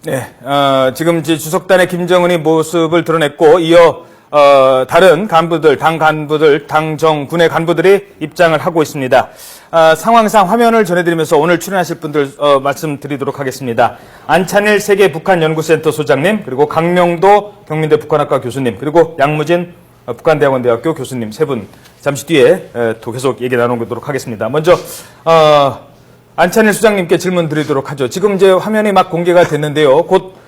네, 지금 이제 주석단의 김정은이 모습을 드러냈고, 이어 다른 간부들, 당 간부들, 당정 군의 간부들이 입장을 하고 있습니다. 상황상 화면을 전해드리면서 오늘 출연하실 분들 말씀드리도록 하겠습니다. 안찬일 세계 북한연구센터 소장님, 그리고 강명도 경민대 북한학과 교수님, 그리고 양무진 북한대학원대학교 교수님 세 분 잠시 뒤에 또 계속 얘기 나눠보도록 하겠습니다. 먼저 안찬일 수장님께 질문 드리도록 하죠. 지금 이제 화면이 막 공개가 됐는데요. 곧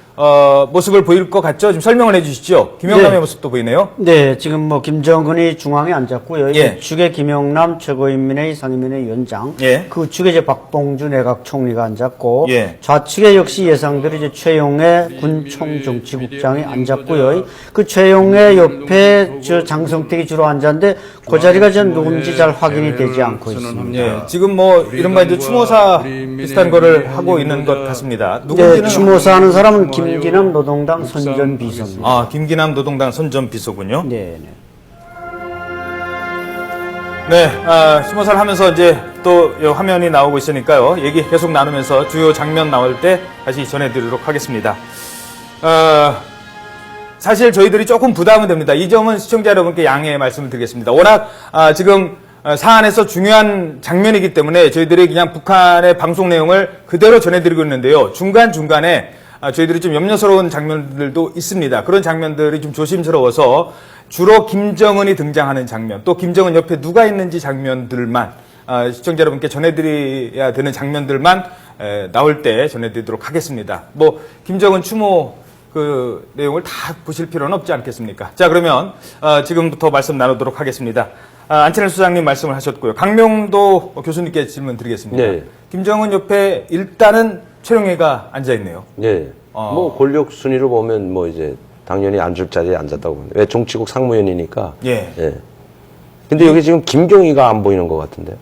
모습을 보일 것 같죠? 좀 설명을 해주시죠. 김영남의 모습도 보이네요. 네, 지금 뭐 김정은이 중앙에 앉았고요. 예. 우측에 김영남 최고인민회의 상임위원회 위원장, 예. 그 우측에 이제 박봉주 내각 총리가 앉았고, 예. 좌측에 역시 예상대로 이제 최용해 군 총정치국장이 앉았고요. 그 최용해 옆에 저 장성택이 주로 앉았는데 그 자리가 전 누군지 잘 확인이 되지 않고 있습니다. 예, 지금 뭐 이른바 이제 추모사 비슷한 거를 하고 있는 것 같습니다. 누군지는 네, 추모사하는 사람은 김기남 노동당 선전비서입니다. 김기남 노동당 선전비서군요. 네, 네. 네, 추모사를 하면서 이제 또 화면이 나오고 있으니까요. 얘기 계속 나누면서 주요 장면 나올 때 다시 전해드리도록 하겠습니다. 사실 저희들이 조금 부담은 됩니다. 이 점은 시청자 여러분께 양해의 말씀을 드리겠습니다. 워낙 지금 사안에서 중요한 장면이기 때문에 저희들이 그냥 북한의 방송 내용을 그대로 전해드리고 있는데요. 중간중간에 저희들이 좀 염려스러운 장면들도 있습니다. 그런 장면들이 좀 조심스러워서 주로 김정은이 등장하는 장면, 또 김정은 옆에 누가 있는지 장면들만 시청자 여러분께 전해드려야 되는 장면들만 나올 때 전해드리도록 하겠습니다. 뭐 김정은 추모 그 내용을 다 보실 필요는 없지 않겠습니까? 자, 그러면 지금부터 말씀 나누도록 하겠습니다. 안찬일 수장님 말씀을 하셨고요. 강명도 교수님께 질문 드리겠습니다. 네. 김정은 옆에 일단은 최용해가 앉아 있네요. 네. 뭐 권력 순위로 보면 뭐 이제 당연히 앉을 자리에 앉았다고 봅니다. 왜 정치국 상무위원이니까. 예. 예. 근데 여기 지금 김경희가 안 보이는 것 같은데.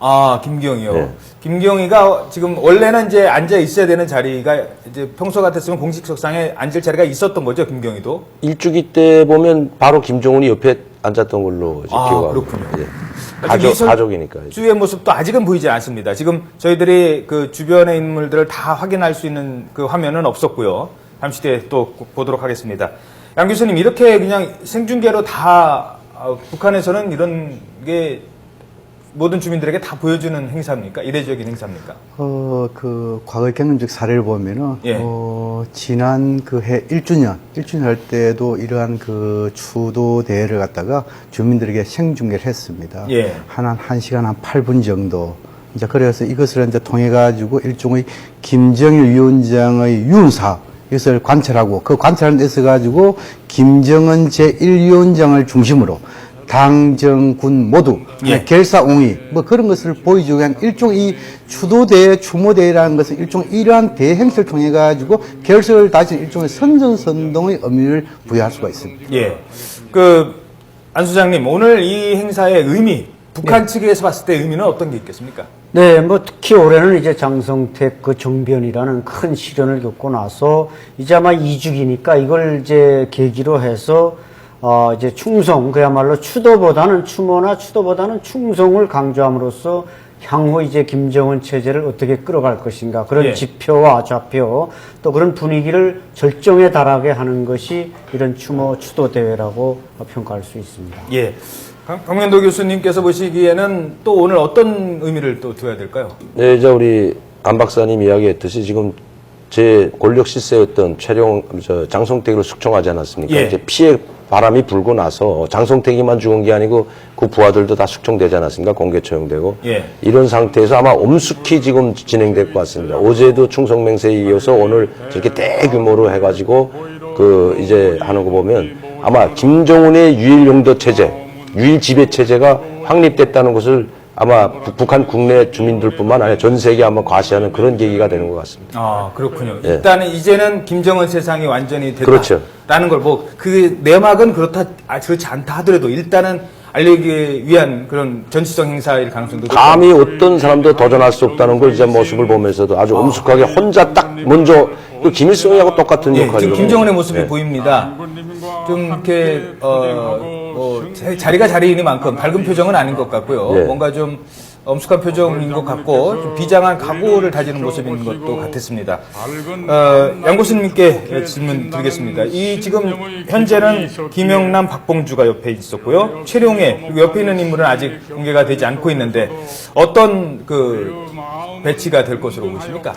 김경희요. 네. 김경희가 지금 원래는 이제 앉아 있어야 되는 자리가 이제 평소 같았으면 공식석상에 앉을 자리가 있었던 거죠, 김경희도. 일주기 때 보면 바로 김정은이 옆에 앉았던 걸로 이제 기억하고. 그렇군요. 예. 아직 가족이니까. 주의 모습도 아직은 보이지 않습니다. 지금 저희들이 그 주변의 인물들을 다 확인할 수 있는 그 화면은 없었고요. 잠시 뒤에 또 보도록 하겠습니다. 양 교수님, 이렇게 그냥 생중계로 다 북한에서는 이런 게 모든 주민들에게 다 보여주는 행사입니까? 이례적인 행사입니까? 그 과거의 경험적 사례를 보면은 예. 지난 그 해 1주년 할 때도 이러한 그 추도 대회를 갖다가 주민들에게 생중계를 했습니다. 예. 한 1시간 한 8분 정도. 이제 그래서 이것을 이제 통해 가지고 일종의 김정일 위원장의 윤사 이것을 관찰하고 그 관찰하는 데 있어 가지고 김정은 제1위원장을 중심으로 당정군 모두 예. 결사옹위 뭐 그런 것을 보여주고 그냥 일종 이 추도대회 추모대회라는 것은 일종 이러한 대행사를 통해 가지고 결석을 다진 일종의 선전선동의 의미를 부여할 수가 있습니다. 예. 안 수장님, 오늘 이 행사의 의미, 북한 측에서 봤을 때 의미는 어떤 게 있겠습니까? 네, 뭐 특히 올해는 이제 장성택 그 정변이라는 큰 시련을 겪고 나서 이제 아마 2주기니까 이걸 이제 계기로 해서 이제 충성, 그야말로 추도보다는 추모나 추도보다는 충성을 강조함으로써 향후 이제 김정은 체제를 어떻게 끌어갈 것인가 그런 예. 지표와 좌표 또 그런 분위기를 절정에 달하게 하는 것이 이런 추도 대회라고 평가할 수 있습니다. 예. 강명도 교수님께서 보시기에는 또 오늘 어떤 의미를 또 둬야 될까요? 네, 이제 우리 안 박사님 이야기했듯이 지금 제 권력 실세였던 장성택을 숙청하지 않았습니까? 예. 이제 피해 바람이 불고 나서 장성택이만 죽은 게 아니고 그 부하들도 다 숙청되지 않았습니까? 공개 처형되고. 예. 이런 상태에서 아마 엄숙히 지금 진행될 것 같습니다. 어제도 충성맹세에 이어서 오늘 저렇게 대규모로 해가지고 이제 하는 거 보면 아마 김정은의 유일 용도 체제, 유일 지배 체제가 확립됐다는 것을 아마 북한 국내 주민들뿐만 아니라 전 세계 한번 과시하는 그런 계기가 되는 것 같습니다. 그렇군요. 예. 일단은 이제는 김정은 세상이 완전히 됐다. 그렇죠. 라는 걸 그 내막은 그렇지 않다 하더라도 일단은 알리기 위한 그런 전시적 행사일 가능성도 감히 어떤 사람도 도전할 수 없다는 걸 이제 모습을 보면서도 아주 엄숙하게 혼자 딱 먼저 그 김일성하고 똑같은 예, 역할이거든요. 지금 김정은의 모습이 예. 보입니다. 좀 이렇게 자리가 자리이니만큼 밝은 표정은 아닌 것 같고요. 예. 뭔가 좀 엄숙한 표정인 것 같고 좀 비장한 각오를 다지는 모습인 것도 같았습니다. 양 교수님께 질문 드리겠습니다. 이 지금 현재는 김영남, 박봉주가 옆에 있었고요. 최룡해 그리고 옆에 있는 인물은 아직 공개가 되지 않고 있는데 어떤 그 배치가 될 것으로 보십니까?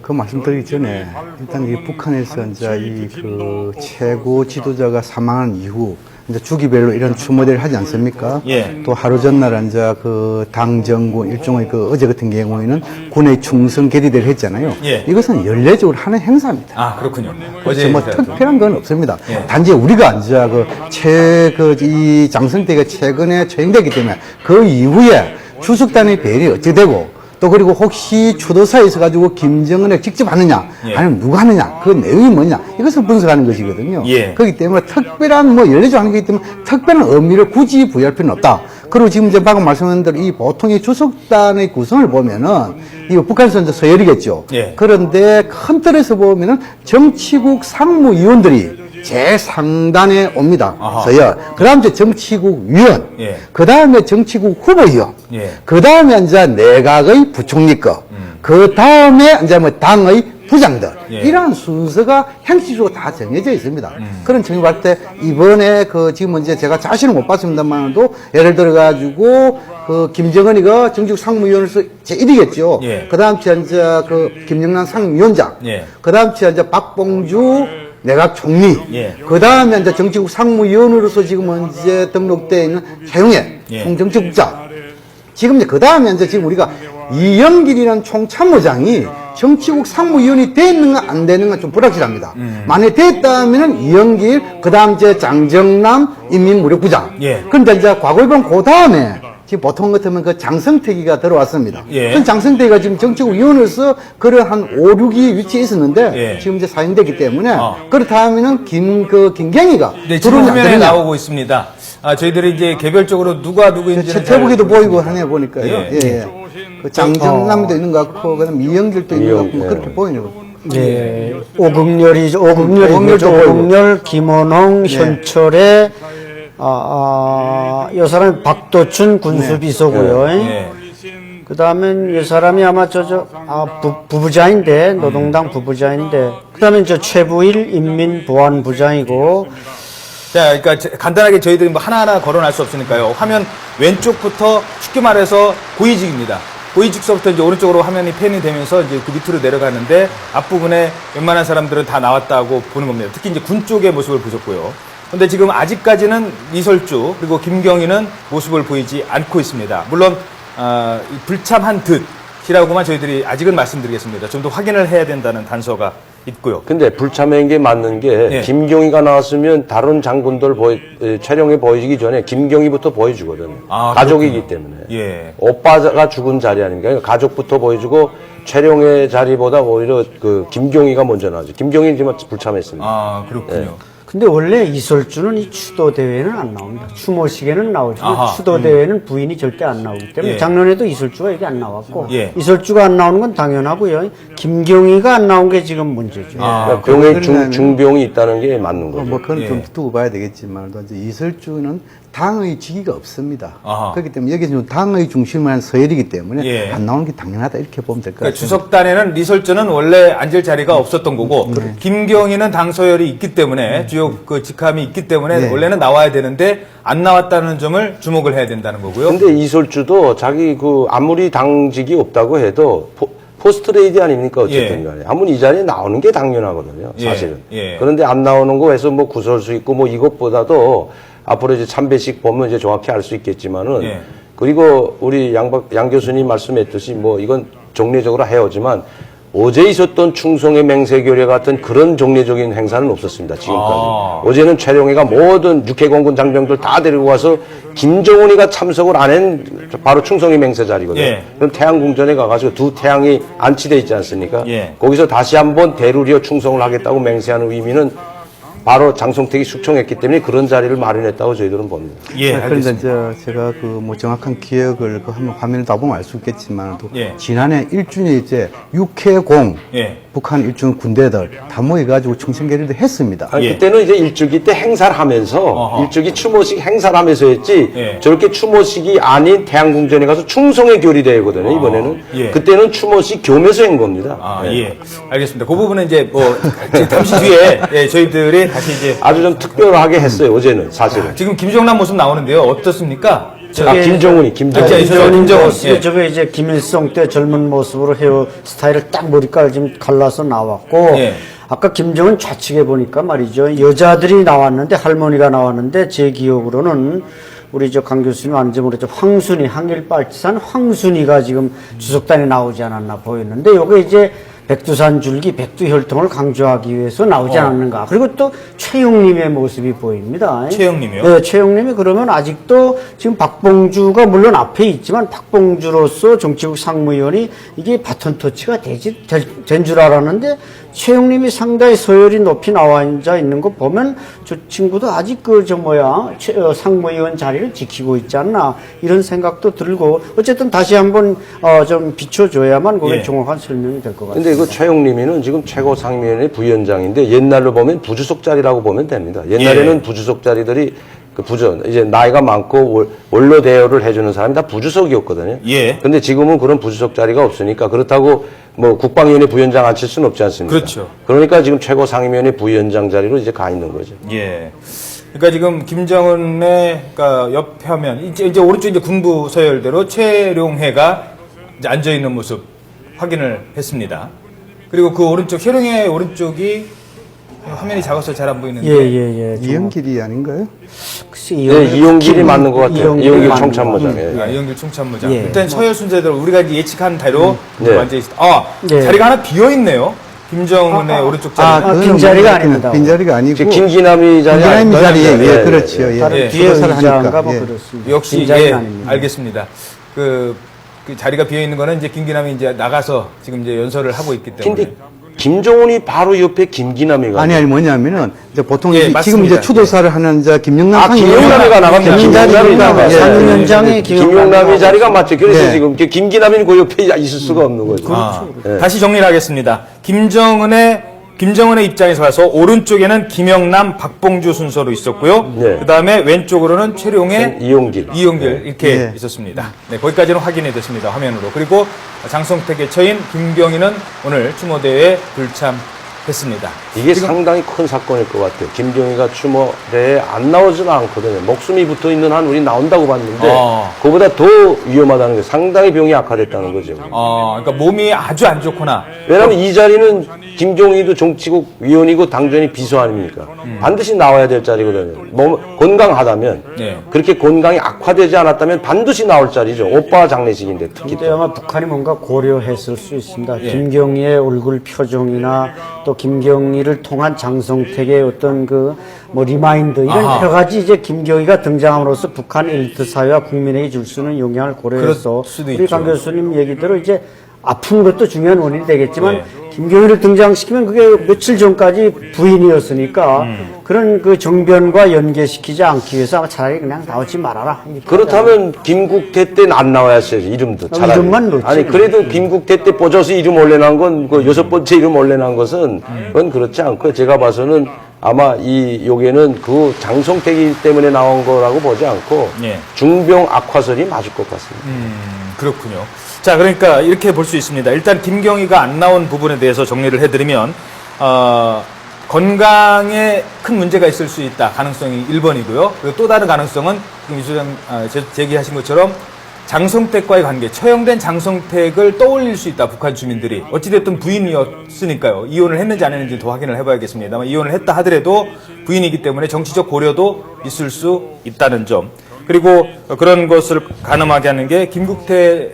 그 말씀드리기 전에 일단 이 북한에서 이제 이 그 최고 지도자가 사망한 이후 이제 주기별로 이런 추모대를 하지 않습니까? 예. 또 하루 전날 이제 그 당정군 일종의 그 어제 같은 경우에는 군의 충성 결의대를 했잖아요. 예. 이것은 연례적으로 하는 행사입니다. 아 그렇군요. 그렇죠. 뭐 제가 특별한 건 없습니다. 예. 단지 우리가 이제 이 장성대가 최근에 처형되기 때문에 그 이후에 추석단의 배열이 어찌 되고 또 그리고 혹시 추도사에 있어가지고 김정은을 직접 하느냐 예. 아니면 누가 하느냐 그 내용이 뭐냐 이것을 분석하는 것이거든요. 예. 그렇기 때문에 특별한 뭐 연례적 하는 거기 때문에 특별한 의미를 굳이 부여할 필요는 없다. 그리고 지금 이제 방금 말씀하신 대로 이 보통 이 추석단의 구성을 보면은 이 북한에서 이제 서열이겠죠. 예. 그런데 큰 틀에서 보면은 정치국 상무위원들이 제일 상단에 옵니다. 아하. 서열. 그 다음 이제 정치국 위원. 예. 그 다음에 정치국 후보위원. 예. 그 다음에 이제 내각의 부총리급. 그 다음에 이제 뭐 당의 부장들. 예. 이러한 순서가 형식적으로 다 정해져 있습니다. 그런 정의 봤을 때 이번에 그 지금 이제 제가 자신은 못 봤습니다만도 예를 들어가지고 그 김정은이가 정치국 상무위원으로서 제1위겠죠. 예. 그 다음 주에 이제 그 김영남 상임위원장. 예. 그 다음 주에 이제 박봉주 내각 총리. 예. 그 다음에 이제 정치국 상무위원으로서 지금 이제 등록되어 있는 최용해 예. 총정치국장. 지금 이제 그 다음에 이제 지금 우리가 이영길이라는 총참모장이 정치국 상무위원이 됐는가 안 되는가 좀 불확실합니다. 만약에 됐다면은 이영길, 그 다음 이제 장정남 인민무력부장. 예. 그런데 이제 과거에 보면 그 다음에 지금 보통 같으면 그 장성택이가 들어왔습니다. 예. 그 장성택이가 지금 정치국 위원으로서 그런 한 5, 6위 위치에 있었는데 예. 지금 이제 사임되기 때문에 그렇다면은 김경희가 네, 지금 들어오지 화면에 않겠느냐. 나오고 있습니다. 저희들이 이제 개별적으로 누가 누구인지 최태국이도 보이고 하네 보니까요. 예. 예. 그 장정남도 있는 것 같고 그다음 이영길도 있는 것 같고 뭐 그렇게 보이네요. 예, 오금열이죠. 오금열이죠. 오금열도 보이고. 오금열, 김원홍, 현철의 이 사람이 박도춘 군수비서고요. 예. 그 다음엔 이 사람이 아마 부부장인데, 노동당 부부장인데, 그 다음에 최부일 인민보안부장이고, 자, 그러니까 간단하게 저희들이 뭐 하나하나 거론할 수 없으니까요. 화면 왼쪽부터 쉽게 말해서 고위직입니다. 고위직서부터 이제 오른쪽으로 화면이 팬이 되면서 이제 그 밑으로 내려가는데 앞부분에 웬만한 사람들은 다 나왔다고 보는 겁니다. 특히 이제 군 쪽의 모습을 보셨고요. 근데 지금 아직까지는 이설주 그리고 김경희는 모습을 보이지 않고 있습니다. 물론 불참한 듯이라고만 저희들이 아직은 말씀드리겠습니다. 좀 더 확인을 해야 된다는 단서가 있고요. 근데 불참한 게 맞는 게 예. 김경희가 나왔으면 다른 장군들 촬영에 보여지기 전에 김경희부터 보여주거든요. 아, 가족이기 때문에. 예. 오빠가 죽은 자리 아닙니까? 그러니까 가족부터 보여주고 최룡의 자리보다 오히려 그 김경희가 먼저 나오죠. 김경희 지금 불참했습니다. 아, 그렇군요. 근데 원래 이설주는 이 추도대회는 안 나옵니다. 추모식에는 나오지만 아하, 추도대회는 부인이 절대 안 나오기 때문에 예. 작년에도 이설주가 여기 안 나왔고 예. 이설주가 안 나오는 건 당연하고요. 김경희가 안 나온 게 지금 문제죠. 아, 그러니까 병에 그러면은- 중병이 있다는 게 맞는 거죠. 뭐 그건 예. 좀 두고 봐야 되겠지만 이제 이설주는 당의 직위가 없습니다. 아하. 그렇기 때문에 여기는 당의 중심을 한 서열이기 때문에 예. 안 나오는 게 당연하다 이렇게 보면 될 것 그러니까 같아요. 주석단에는 리설주는 원래 앉을 자리가 없었던 거고 김경희는 당서열이 있기 때문에 주요 그 직함이 있기 때문에 네. 원래는 나와야 되는데 안 나왔다는 점을 주목을 해야 된다는 거고요. 근데 이설주도 자기 그 아무리 당직이 없다고 해도 포스트레이디 아닙니까 어쨌든 간에 아무리 이 자리에 나오는 게 당연하거든요 사실은. 예. 그런데 안 나오는 거 해서 뭐 구설수 있고 뭐 이것보다도 앞으로 이제 참배식 보면 이제 정확히 알 수 있겠지만은 예. 그리고 우리 양 교수님 말씀했듯이 뭐 이건 종례적으로 해오지만 어제 있었던 충성의 맹세교례 같은 그런 종례적인 행사는 없었습니다 지금까지. 아. 어제는 최룡해가 모든 육해공군 장병들 다 데리고 와서 김정은이가 참석을 안 한 바로 충성의 맹세 자리거든요. 예. 그럼 태양궁전에 가가지고 두 태양이 안치돼 있지 않습니까? 예. 거기서 다시 한번 대루리어 충성을 하겠다고 맹세하는 의미는 바로 장성택이 숙청했기 때문에 그런 자리를 마련했다고 저희들은 봅니다. 예, 그런데 알겠습니다. 제가 그 뭐 정확한 기억을 그 한번 화면을 다 보면 알 수 있겠지만 또 예. 지난해 일준에 이제 육해공 예. 북한 일준 군대들 다 모여가지고 청천계리를 했습니다. 아니, 예. 그때는 이제 일주기 때 행사를 하면서 어허. 일주기 추모식 행사를 하면서 했지 예. 저렇게 추모식이 아닌 태양궁전에 가서 충성의 교리대회거든요. 이번에는 예. 그때는 추모식 교면서 한 겁니다. 아, 예. 예. 알겠습니다. 그 부분은 이제 뭐, 잠시 뒤에, 예, 저희들이 다시 이제, 아주 좀 특별하게 했어요. 어제는 사실은. 지금 김정남 모습 나오는데요. 어떻습니까? 아, 김정은이. 아, 저, 김정은 모습, 예. 저게 이제 김일성 때 젊은 모습으로 헤어 스타일을 딱 머리카락 좀 갈라서 나왔고 예. 아까 김정은 좌측에 보니까 말이죠 여자들이 나왔는데 할머니가 나왔는데 제 기억으로는 우리 저 강 교수님 아는지 모르겠죠 황순이 항일빨치산 황순이가 지금 주석단에 나오지 않았나 보였는데 요게 이제 백두산 줄기, 백두혈통을 강조하기 위해서 나오지 않았는가. 그리고 또 최용님의 모습이 보입니다. 최용님이요? 네, 최용님이 그러면 아직도 지금 박봉주가 물론 앞에 있지만 박봉주로서 정치국 상무위원이 이게 바톤 터치가 된 줄 알았는데 최용님이 상당히 서열이 높이 나와 앉아 있는 거 보면 저 친구도 아직 상무위원 자리를 지키고 있지 않나 이런 생각도 들고 어쨌든 다시 한번 좀 비춰줘야만 그게 예. 정확한 설명이 될 것 같습니다. 근데 그 최용림이는 지금 최고상임위원회 부위원장인데 옛날로 보면 부주석 자리라고 보면 됩니다. 옛날에는 예. 부주석 자리들이 그 이제 나이가 많고 원로 대여를 해주는 사람이 다 부주석이었거든요. 예. 근데 지금은 그런 부주석 자리가 없으니까 그렇다고 뭐 국방위원회 부위원장 앉힐 수는 없지 않습니까? 그렇죠. 그러니까 지금 최고상임위원회 부위원장 자리로 이제 가 있는 거죠. 예. 그러니까 지금 김정은의 그러니까 옆 화면 이제 오른쪽 이제 군부 서열대로 최룡해가 이제 앉아 있는 모습 확인을 했습니다. 그리고 그 오른쪽 혜룡의 오른쪽이 화면이 작아서 잘 안 보이는데 예. 이영길이 아닌가요? 글쎄, 네, 이용길이 맞는 것 같아요. 이용길 맞는 청참모장. 것 같아요. 예. 아, 이영길 총참모장. 예. 일단 서열 순서대로 우리가 이제 예측한 대로 네. 앉아 있습니다. 아, 네. 자리가 하나 비어 있네요. 김정은의 오른쪽 자리. 그거는 빈자리가 아닙니다. 빈자리가 아니고 지금 김기남이 자리 김기남이 자리에 예, 예, 예, 그렇죠. 예. 예. 다른 예. 뒤에 수도사를 의자인가 하니까, 뭐 예. 그렇습니다. 역시 빈자리는 예, 아닙니다. 알겠습니다. 그 자리가 비어 있는 거는 이제 김기남이 이제 나가서 지금 이제 연설을 하고 있기 때문에. 근데 김정은이 바로 옆에 김기남이가 아니 뭐냐면은 이제 보통 예, 지금 맞습니다. 이제 추도사를 하는 자 김영남 아, 김용남이가 나갑니다. 김용남이 나가요. 상임위원장이 김용남이 자리가 맞죠. 그래서 네. 지금 김기남이는 그 옆에 있을 수가 없는 거죠. 아, 예. 다시 정리를 하겠습니다. 김정은의 입장에서 봐서 오른쪽에는 김영남, 박봉주 순서로 있었고요. 네. 그 다음에 왼쪽으로는 최룡해, 이용길. 이렇게 네. 있었습니다. 네, 거기까지는 확인이 됐습니다. 화면으로. 그리고 장성택의 처인 김경희는 오늘 추모대회에 불참했습니다. 이게 상당히 큰 사건일 것 같아요. 김정희가 추모대에 안 나오지는 않거든요. 목숨이 붙어 있는 한 우리 나온다고 봤는데 그보다 더 위험하다는 게 상당히 병이 악화됐다는 거죠. 그러니까 몸이 아주 안 좋거나 왜냐하면 이 자리는 김종희도 정치국 위원이고 당전이 비서 아닙니까? 반드시 나와야 될 자리거든요. 건강하다면 네. 그렇게 건강이 악화되지 않았다면 반드시 나올 자리죠. 오빠 장례식인데 특히 근데 아마 북한이 뭔가 고려했을 수 있습니다. 예. 김경희의 얼굴 표정이나 또 김경희를 통한 장성택의 어떤 리마인드 이런 아하. 여러 가지 이제 김경희가 등장함으로써 북한 엘리트 사회와 국민에게 줄 수 있는 영향을 고려해서 그럴 수도 우리 있죠. 강 교수님 얘기대로 이제 아픈 것도 중요한 원인이 되겠지만 네. 김경희를 등장시키면 그게 며칠 전까지 부인이었으니까 그런 그 정변과 연계시키지 않기 위해서 아마 차라리 그냥 나오지 말아라. 이렇게 그렇다면 김국태 때는 안 나와야지 이름도 차라리. 이름만 넣지. 아니 그래도 김국태 때 뻗어서 이름 올려놓은 건 그 여섯 번째 이름 올려놓은 것은 그건 그렇지 않고 제가 봐서는 아마 요게는 그 장성택이 때문에 나온 거라고 보지 않고 예. 중병 악화설이 맞을 것 같습니다. 그렇군요. 자, 그러니까 이렇게 볼 수 있습니다. 일단 김경희가 안 나온 부분에 대해서 정리를 해드리면 건강에 큰 문제가 있을 수 있다. 가능성이 1번이고요. 그리고 또 다른 가능성은 지금 이 소장 제기하신 것처럼 장성택과의 관계, 처형된 장성택을 떠올릴 수 있다. 북한 주민들이. 어찌됐든 부인이었으니까요. 이혼을 했는지 안 했는지 더 확인을 해봐야겠습니다. 이혼을 했다 하더라도 부인이기 때문에 정치적 고려도 있을 수 있다는 점. 그리고 그런 것을 가늠하게 하는 게 김국태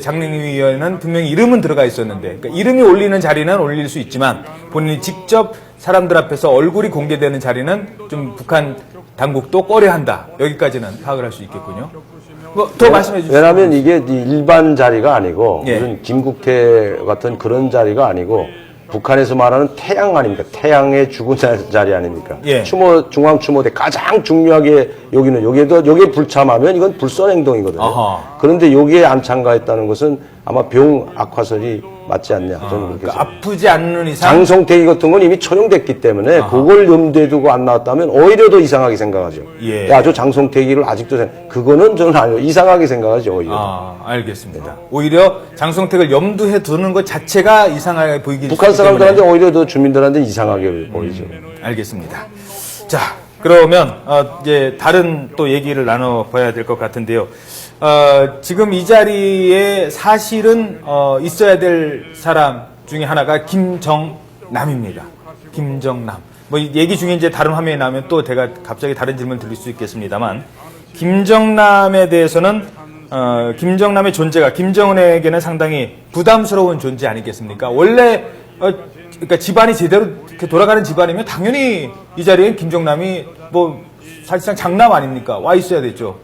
장례위원회는 분명히 이름은 들어가 있었는데, 그러니까 이름이 올리는 자리는 올릴 수 있지만 본인이 직접 사람들 앞에서 얼굴이 공개되는 자리는 좀 북한 당국도 꺼려한다. 여기까지는 파악을 할 수 있겠군요. 더 말씀해 주시죠. 왜냐하면 이게 일반 자리가 아니고 예. 무슨 김국태 같은 그런 자리가 아니고 북한에서 말하는 태양 아닙니까? 태양의 죽은 자리 아닙니까? 예. 중앙 추모대 가장 중요하게 여기는 여기에 불참하면 이건 불선 행동이거든요. 아하. 그런데 여기에 안 참가했다는 것은 아마 병 악화설이 맞지 않냐. 저는 그렇게 그러니까 생각합니다. 아프지 않는 이상 장성택이 같은 건 이미 처형됐기 때문에 그걸 염두에 두고 안 나왔다면 오히려 더 이상하게 생각하죠. 예. 야, 저 장성택이를 아직도 그거는 저는 아니요. 이상하게 생각하죠, 오히려. 알겠습니다. 오히려 장성택을 염두에 두는 것 자체가 이상하게 보이기 북한 때문에. 사람들한테 오히려 더 주민들한테 이상하게 보이죠. 알겠습니다. 자, 그러면 이제 다른 또 얘기를 나눠봐야 될 것 같은데요. 지금 이 자리에 사실은 있어야 될 사람 중에 하나가 김정남입니다. 김정남. 뭐 얘기 중에 이제 다른 화면에 나오면 또 제가 갑자기 다른 질문 드릴 수 있겠습니다만, 김정남에 대해서는 김정남의 존재가 김정은에게는 상당히 부담스러운 존재 아니겠습니까? 원래 그러니까 집안이 제대로 이렇게 돌아가는 집안이면 당연히 이 자리에 김정남이 뭐 사실상 장남 아닙니까? 와 있어야 되죠.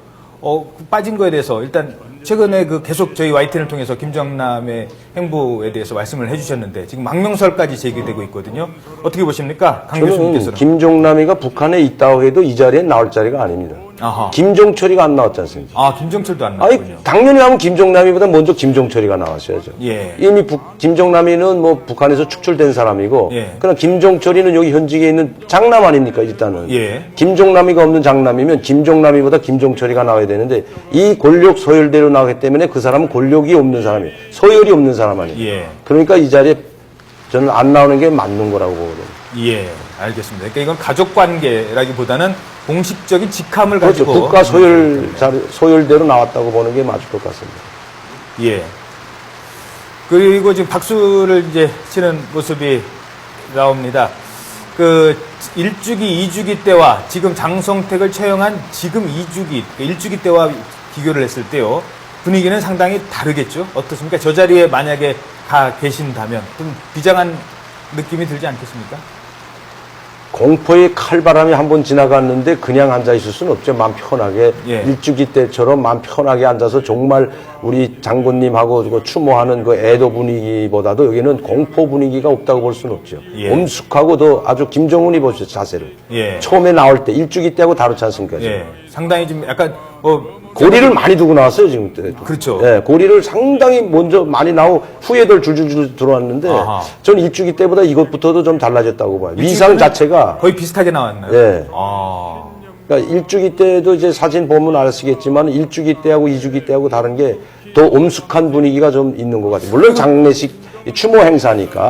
빠진 거에 대해서 일단 최근에 계속 저희 YTN을 통해서 김정남의 행보에 대해서 말씀을 해주셨는데 지금 망명설까지 제기되고 있거든요. 어떻게 보십니까, 강 저는 교수님께서는? 김종남이가 북한에 있다고 해도 이 자리에 나올 자리가 아닙니다. 아하. 김종철이가 안 나왔지 않습니까? 김정철도 안 아니, 나왔군요. 당연히 하면 김종남이보다 먼저 김종철이가 나왔어야죠. 예. 이미 김종남이는 뭐 북한에서 축출된 사람이고, 예. 그러나 김종철이는 여기 현직에 있는 장남 아닙니까, 일단은. 예. 김종남이가 없는 장남이면 김종남이보다 김종철이가 나와야 되는데, 이 권력 소열대로 나오기 때문에 그 사람은 권력이 없는 사람이에요. 소열이 없는 사람 아니에요. 예. 그러니까 이 자리에 저는 안 나오는 게 맞는 거라고 보거든요. 예, 알겠습니다. 그러니까 이건 가족 관계라기보다는 공식적인 직함을 그렇죠. 가지고 국가 소열대로 나왔다고 보는 게 맞을 것 같습니다. 예. 그리고 지금 박수를 이제 치는 모습이 나옵니다. 1주기, 2주기 때와 지금 장성택을 처형한 지금 2주기, 1주기 때와 비교를 했을 때요. 분위기는 상당히 다르겠죠? 어떻습니까? 저 자리에 만약에 가 계신다면 좀 비장한 느낌이 들지 않겠습니까? 공포의 칼바람이 한번 지나갔는데 그냥 앉아 있을 수는 없죠. 마음 편하게. 예. 일주기 때처럼 마음 편하게 앉아서 정말 우리 장군님하고 추모하는 그 애도 분위기보다도 여기는 공포 분위기가 없다고 볼 수는 없죠. 예. 엄숙하고 더 아주 김정은이 보죠, 자세를. 예. 처음에 나올 때 일주기 때하고 다르지 않습니까? 지금? 예. 상당히 좀 약간 고리를 많이 두고 나왔어요, 지금 때. 그렇죠. 예, 고리를 상당히 먼저 많이 나오고 후에들 줄줄줄 들어왔는데 아하. 전 일주기 때보다 이것부터도 좀 달라졌다고 봐요. 위상 일주기는 자체가 거의 비슷하게 나왔나요? 예. 아. 그러니까 일주기 때도 이제 사진 보면 아시겠지만 일주기 때하고 이주기 때하고 다른 게 더 엄숙한 분위기가 좀 있는 것 같아요. 물론 장례식 추모 행사니까